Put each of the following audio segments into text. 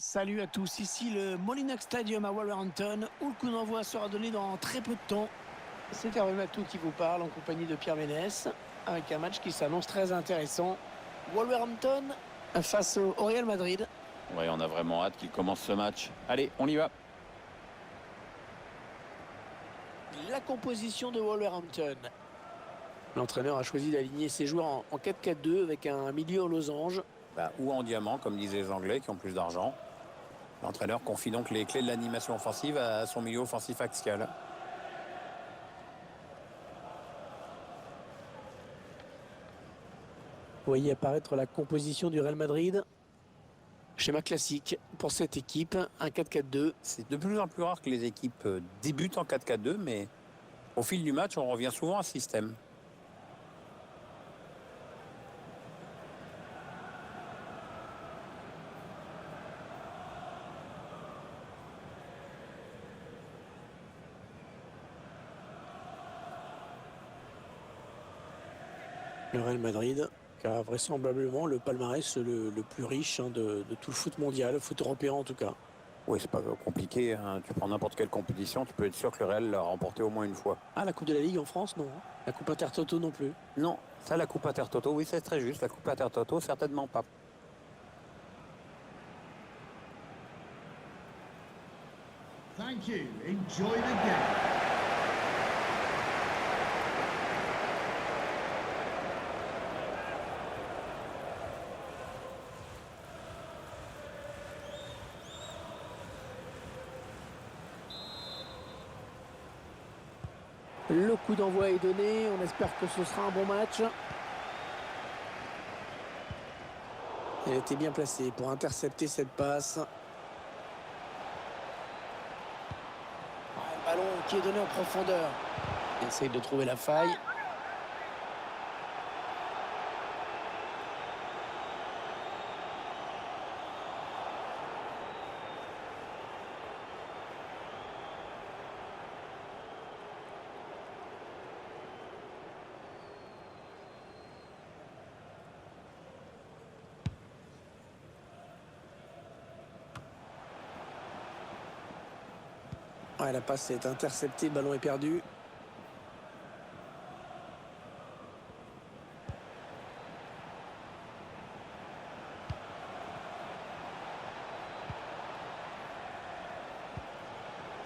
Salut à tous, ici le Molinox Stadium à Wolverhampton où le coup d'envoi sera donné dans très peu de temps. C'est Hervé Matou qui vous parle en compagnie de Pierre Ménès avec un match qui s'annonce très intéressant. Wolverhampton face au Real Madrid. Ouais, on a vraiment hâte qu'il commence ce match. Allez, on y va. La composition de Wolverhampton. L'entraîneur a choisi d'aligner ses joueurs en 4-4-2 avec un milieu en losange. Ou en diamant, comme disaient les Anglais qui ont plus d'argent. L'entraîneur confie donc les clés de l'animation offensive à son milieu offensif axial. Vous voyez apparaître la composition du Real Madrid. Schéma classique pour cette équipe, un 4-4-2. C'est de plus en plus rare que les équipes débutent en 4-4-2, mais au fil du match, on revient souvent à ce système. Le Real Madrid, qui a vraisemblablement le palmarès le plus riche de tout le foot mondial, le foot européen en tout cas. Oui, c'est pas compliqué, hein. Tu prends n'importe quelle compétition, tu peux être sûr que le Real l'a remporté au moins une fois. Ah, la Coupe de la Ligue en France, non. La Coupe Intertoto non plus. Non, ça, la Coupe Intertoto, oui, c'est très juste. La Coupe Intertoto, certainement pas. Thank you. Enjoy the game. Le coup d'envoi est donné, on espère que ce sera un bon match. Elle était bien placée pour intercepter cette passe. Le ballon qui est donné en profondeur. Il essaye de trouver la faille. Ouais, la passe est interceptée, le ballon est perdu.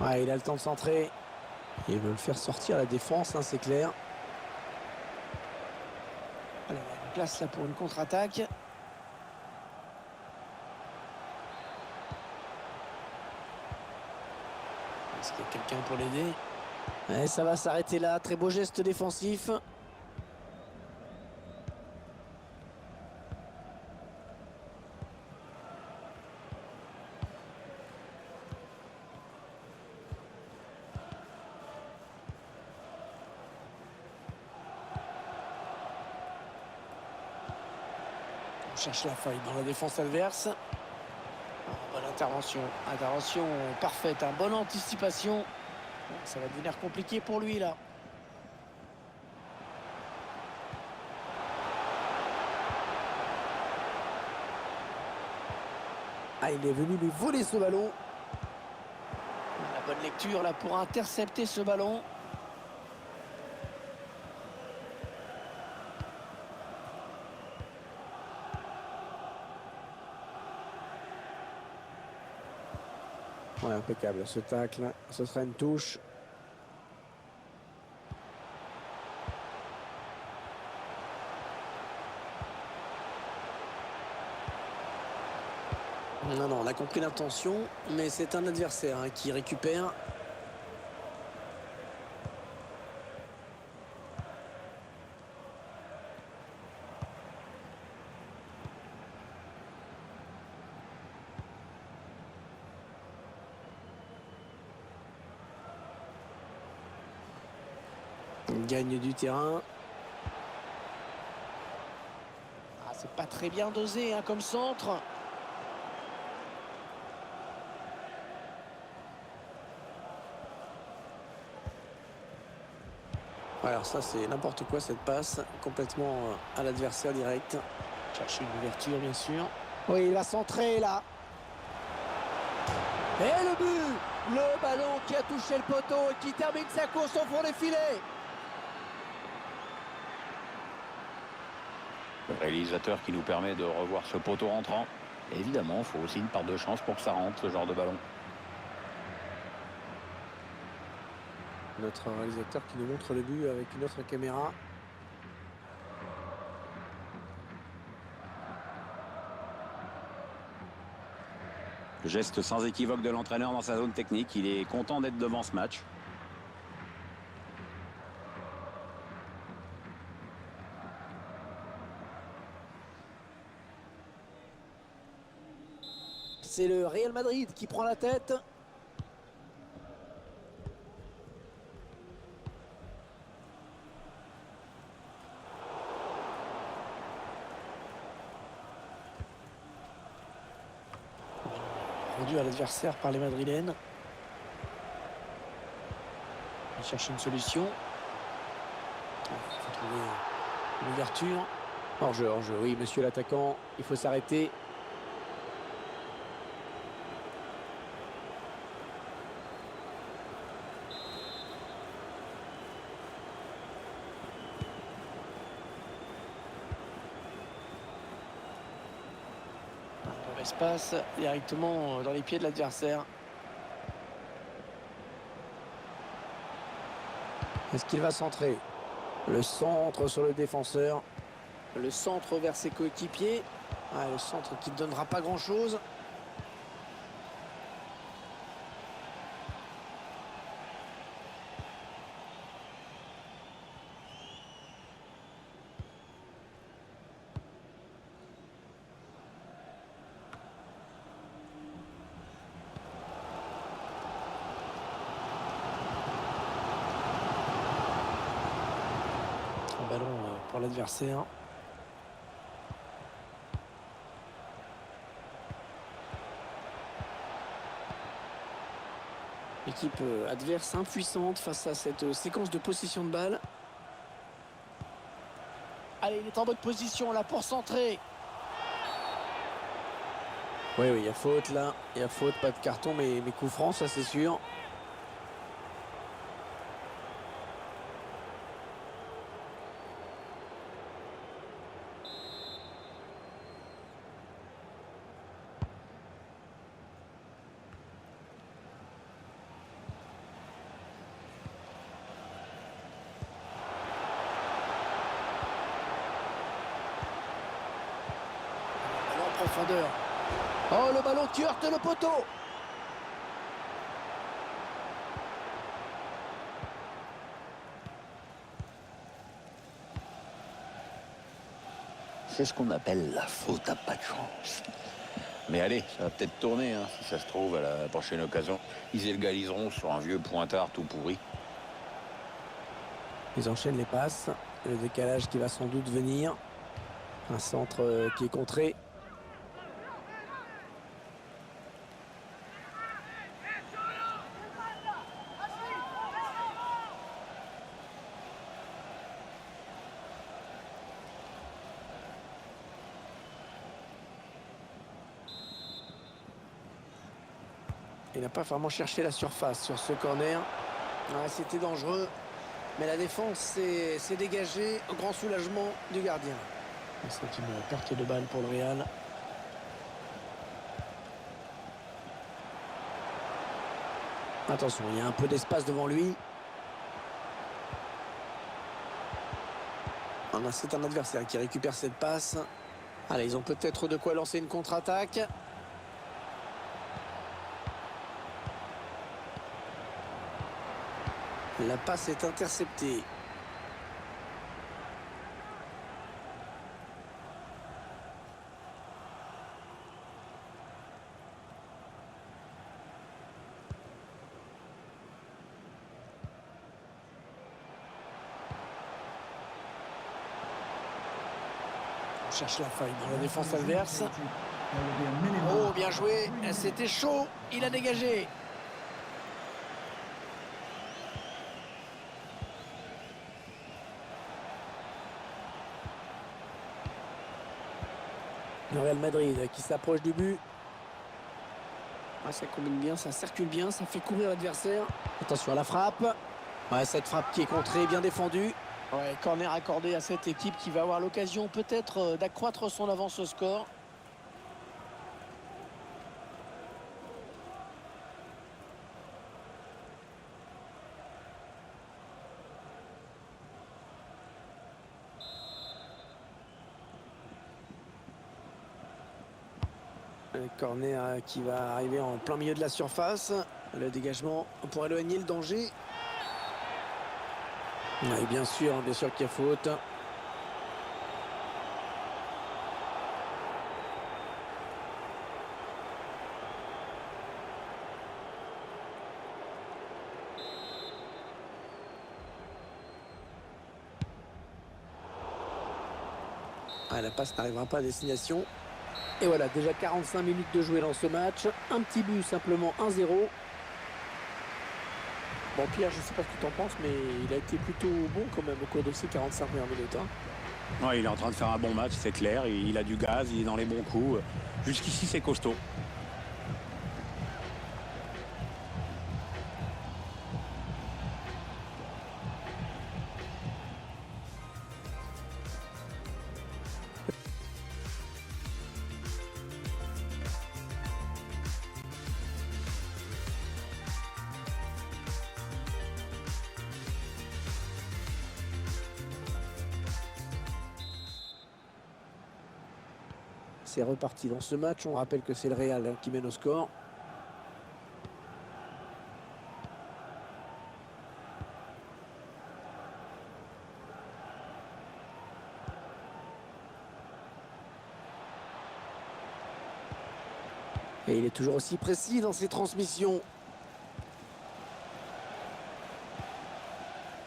Ouais, il a le temps de centrer. Il veut le faire sortir la défense, hein, c'est clair. Alors, il y a une place là pour une contre-attaque. Est-ce qu'il y a quelqu'un pour l'aider? Ouais, ça va s'arrêter là. Très beau geste défensif. On cherche la faille dans la défense adverse. Bonne intervention. Intervention parfaite. Bonne anticipation. Ça va devenir compliqué pour lui là. Ah, il est venu lui voler ce ballon. La bonne lecture là pour intercepter ce ballon. Ouais, impeccable ce tacle. Ce sera une touche. Non, non, on a compris l'intention, mais c'est un adversaire qui récupère. Il gagne du terrain. Ah, c'est pas très bien dosé comme centre. Alors ça c'est n'importe quoi cette passe, complètement à l'adversaire direct. Chercher une ouverture bien sûr. Oui, il va centrer là. Et le but! Le ballon qui a touché le poteau et qui termine sa course au fond des filets. Le réalisateur qui nous permet de revoir ce poteau rentrant. Et évidemment, il faut aussi une part de chance pour que ça rentre, ce genre de ballon. Notre réalisateur qui nous montre le but avec une autre caméra. Le geste sans équivoque de l'entraîneur dans sa zone technique. Il est content d'être devant ce match. C'est le Real Madrid qui prend la tête. Rendu à l'adversaire par les Madrilènes. Il cherche une solution. Il faut trouver une ouverture. Hors-jeu, oui, monsieur l'attaquant, il faut s'arrêter. Espace directement dans les pieds de l'adversaire. Est-ce qu'il va centrer? Le centre sur le défenseur. Le centre vers ses coéquipiers. Ah, le centre qui ne donnera pas grand-chose. Un ballon pour l'adversaire. L'équipe adverse impuissante face à cette séquence de possession de balle. Allez, il est en bonne position là pour centrer. Oui, il y a faute là. Il y a faute, pas de carton, mais coup franc, ça c'est sûr. Profondeur. Oh, le ballon qui heurte le poteau. C'est ce qu'on appelle la faute à pas de chance. Mais allez, ça va peut-être tourner, hein, si ça se trouve, à la prochaine occasion. Ils égaliseront sur un vieux pointard tout pourri. Ils enchaînent les passes. Le décalage qui va sans doute venir. Un centre qui est contré. Il n'a pas vraiment cherché la surface sur ce corner. Ah, c'était dangereux. Mais la défense s'est dégagée au grand soulagement du gardien. C'est une perte de balle pour le Real. Attention, il y a un peu d'espace devant lui. C'est un adversaire qui récupère cette passe. Allez, ils ont peut-être de quoi lancer une contre-attaque. La passe est interceptée. On cherche la faille dans la défense adverse. Oh, bien joué. C'était chaud. Il a dégagé. Le Real Madrid qui s'approche du but. Ah, ça combine bien, ça circule bien, ça fait courir l'adversaire. Attention à la frappe. Ouais, cette frappe qui est contrée, bien défendue. Ouais, corner accordé à cette équipe qui va avoir l'occasion peut-être d'accroître son avance au score. Le corner qui va arriver en plein milieu de la surface. Le dégagement pour éloigner le danger. Et bien sûr qu'il y a faute. Ah, la passe n'arrivera pas à destination. Et voilà, déjà 45 minutes de jouer dans ce match. Un petit but, simplement 1-0. Bon, Pierre, je ne sais pas ce que tu en penses, mais il a été plutôt bon quand même au cours de ces 45 premières minutes. Ouais, il est en train de faire un bon match, c'est clair. Il a du gaz, il est dans les bons coups. Jusqu'ici, c'est costaud. C'est reparti dans ce match. On rappelle que c'est le Real qui mène au score. Et il est toujours aussi précis dans ses transmissions.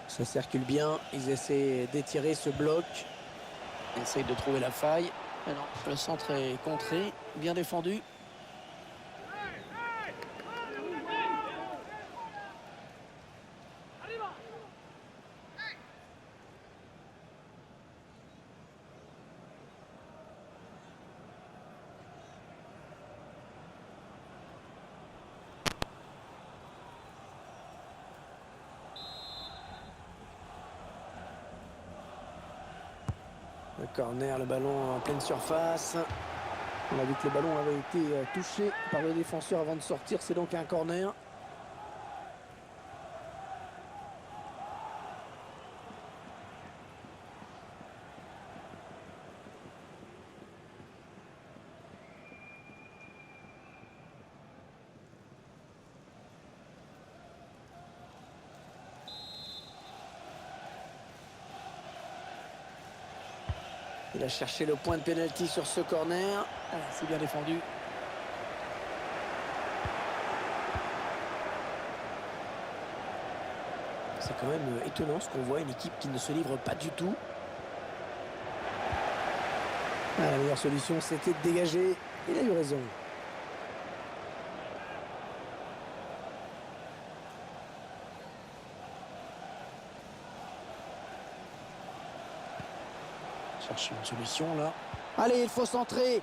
Ça circule bien. Ils essaient d'étirer ce bloc. Ils essayent de trouver la faille. Mais non, le centre est contré, bien défendu. Le corner, le ballon en pleine surface. On a vu que le ballon avait été touché par le défenseur avant de sortir. C'est donc un corner. Il a cherché le point de pénalty sur ce corner. C'est bien défendu. C'est quand même étonnant ce qu'on voit, une équipe qui ne se livre pas du tout. La meilleure solution, c'était de dégager. Il a eu raison. Chercher une solution là. Allez, il faut centrer.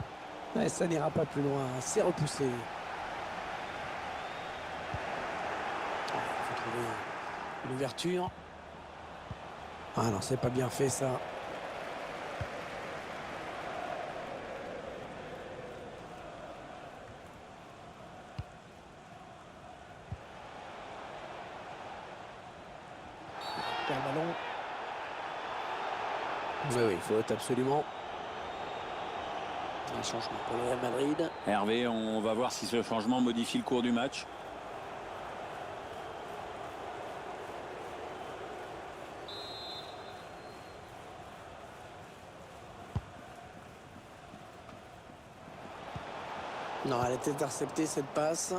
Ouais, ça n'ira pas plus loin. C'est repoussé. Il faut trouver une ouverture. Ah non, c'est pas bien fait ça. Il perd le ballon. Oui, faute absolument. Un changement pour le Real Madrid. Hervé, on va voir si ce changement modifie le cours du match. Non, elle était interceptée cette passe.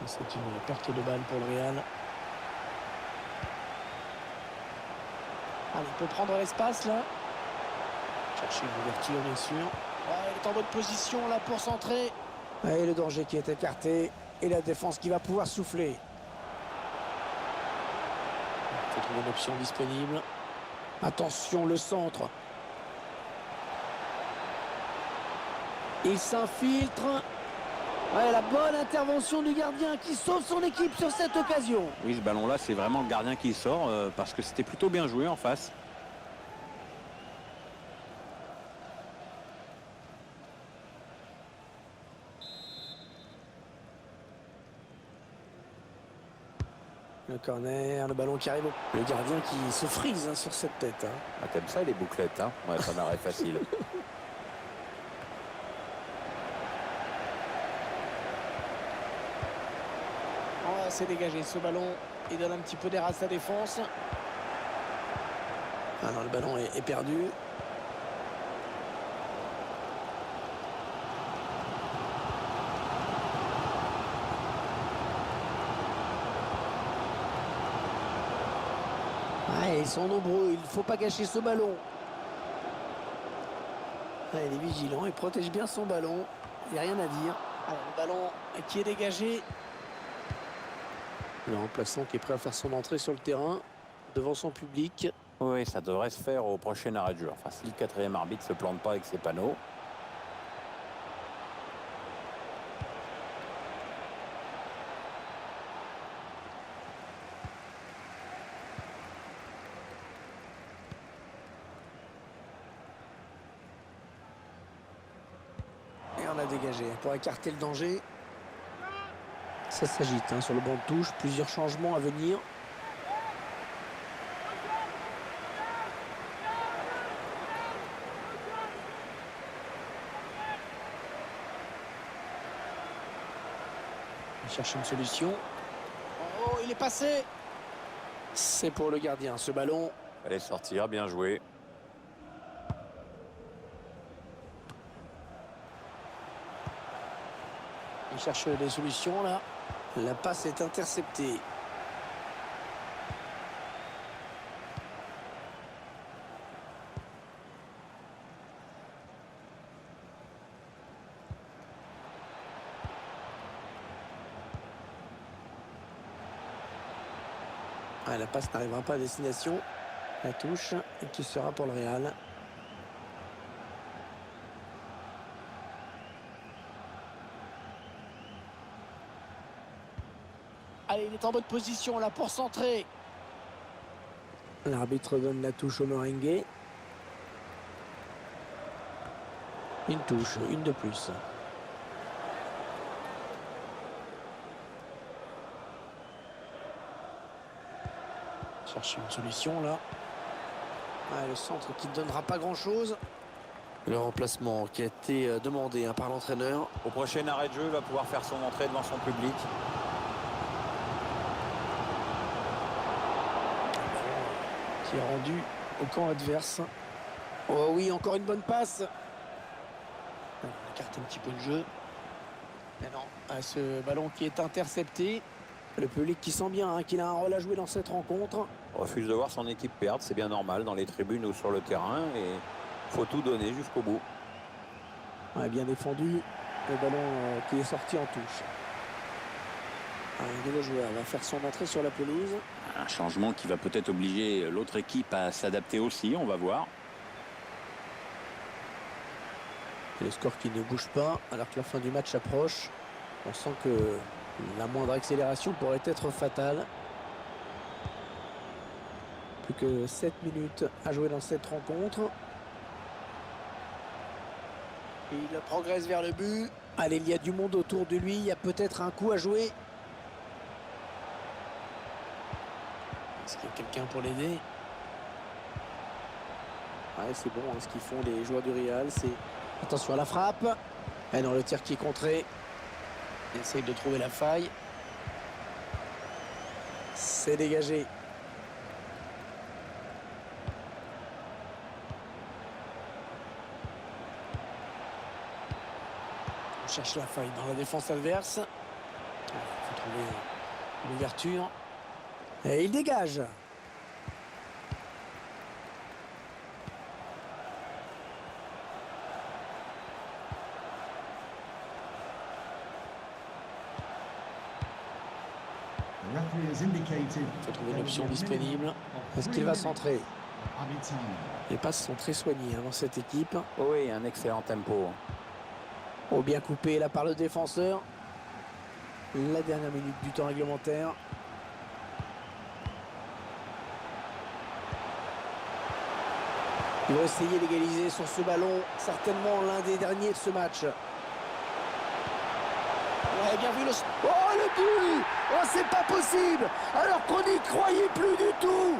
C'est une perte de balle pour le Real. Allez, on peut prendre l'espace là. Chercher une ouverture bien sûr. Ouais, il est en bonne position là pour centrer. Et le danger qui est écarté. Et la défense qui va pouvoir souffler. Il faut trouver une option disponible. Attention, le centre. Il s'infiltre. Ouais, la bonne intervention du gardien qui sauve son équipe sur cette occasion. Oui, ce ballon-là, c'est vraiment le gardien qui sort parce que c'était plutôt bien joué en face. Le corner, le ballon qui arrive. Le gardien qui se frise sur cette tête. Ah, t'aimes ça les bouclettes, hein? Ouais, ça m'arrête facile. Oh, c'est dégagé ce ballon. Il donne un petit peu d'air à sa défense. Ah non, le ballon est perdu. Ouais, ils sont nombreux, il ne faut pas gâcher ce ballon. Ouais, il est vigilant, il protège bien son ballon. Il n'y a rien à dire. Alors, le ballon qui est dégagé. Le remplaçant qui est prêt à faire son entrée sur le terrain devant son public. Oui, ça devrait se faire au prochain arrêt de jeu. Enfin, si le quatrième arbitre ne se plante pas avec ses panneaux. Et on a dégagé pour écarter le danger. Ça s'agite sur le banc de touche. Plusieurs changements à venir. Il cherche une solution. Oh, il est passé. C'est pour le gardien, ce ballon. Allez sortir, bien joué. Il cherche des solutions là. La passe est interceptée. Ah, la passe n'arrivera pas à destination. La touche et qui sera pour le Real. Allez, il est en bonne position là pour centrer. L'arbitre donne la touche au merengue. Une touche, une de plus. Chercher une solution là. Ah, le centre qui ne donnera pas grand chose. Le remplacement qui a été demandé par l'entraîneur. Au prochain arrêt de jeu, il va pouvoir faire son entrée devant son public. Qui est rendu au camp adverse. Oh oui, encore une bonne passe. On écarte un petit peu le jeu. Mais non, ce ballon qui est intercepté. Le public qui sent bien qu'il a un rôle à jouer dans cette rencontre. Refuse de voir son équipe perdre, c'est bien normal dans les tribunes ou sur le terrain. Et il faut tout donner jusqu'au bout. Ouais, bien défendu. Le ballon qui est sorti en touche. Un nouveau joueur va faire son entrée sur la pelouse. Un changement qui va peut-être obliger l'autre équipe à s'adapter aussi, on va voir. Et le score qui ne bouge pas alors que la fin du match approche. On sent que la moindre accélération pourrait être fatale. Plus que 7 minutes à jouer dans cette rencontre. Il progresse vers le but. Allez, il y a du monde autour de lui. Il y a peut-être un coup à jouer. Est-ce qu'il y a quelqu'un pour l'aider? Ouais, c'est bon ce qu'ils font les joueurs du Real. C'est attention à la frappe. Et non, le tir qui est contré. Il essaye de trouver la faille. C'est dégagé. On cherche la faille dans la défense adverse. Il faut trouver l'ouverture. Et il dégage. Il faut trouver une option disponible. Est-ce qu'il va centrer? Les passes sont très soignées dans cette équipe. Oh oui, un excellent tempo. Oh, bien coupé là par le défenseur. La dernière minute du temps réglementaire. Il va essayer d'égaliser sur ce ballon, certainement l'un des derniers de ce match. Ouais, bien vu le... Oh, le but! Oh, c'est pas possible! Alors qu'on n'y croyait plus du tout!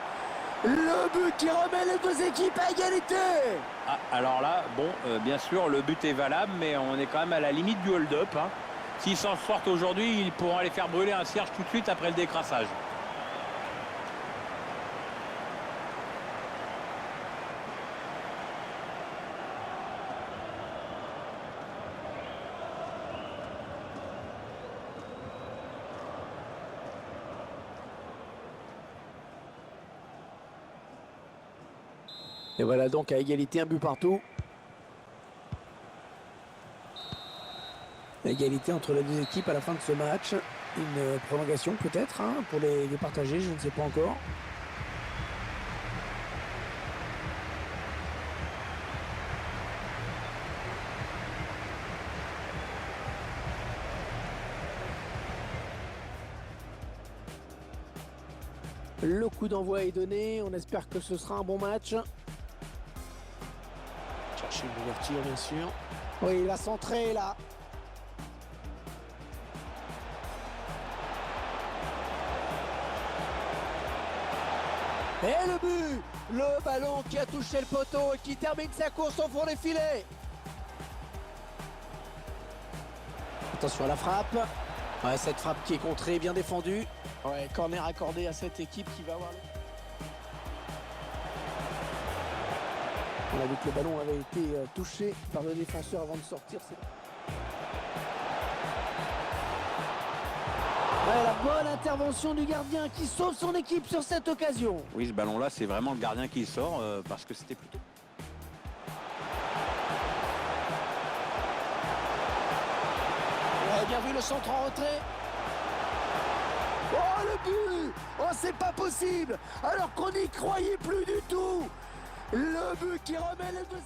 Le but qui remet les deux équipes à égalité! Ah, alors là, bon, bien sûr, le but est valable, mais on est quand même à la limite du hold-up. Hein. S'ils s'en sortent aujourd'hui, ils pourront aller faire brûler un cierge tout de suite après le décrassage. Et voilà donc à égalité, un but partout. Égalité entre les deux équipes à la fin de ce match. Une prolongation peut-être hein, pour les partager, je ne sais pas encore. Le coup d'envoi est donné, on espère que ce sera un bon match. Chercher une ouverture bien sûr. Oui, il a centré là. Et le but! Le ballon qui a touché le poteau et qui termine sa course au fond des filets. Attention à la frappe. Ouais, cette frappe qui est contrée, bien défendue. Ouais, corner accordé à cette équipe qui va avoir... On a vu que le ballon avait été touché par le défenseur avant de sortir. Ouais, la bonne intervention du gardien qui sauve son équipe sur cette occasion. Oui, ce ballon-là, c'est vraiment le gardien qui sort parce que c'était plutôt... Ouais, bien vu le centre en retrait. Oh, le but! Oh, c'est pas possible! Alors qu'on n'y croyait plus du tout! Le but qui remet les deux...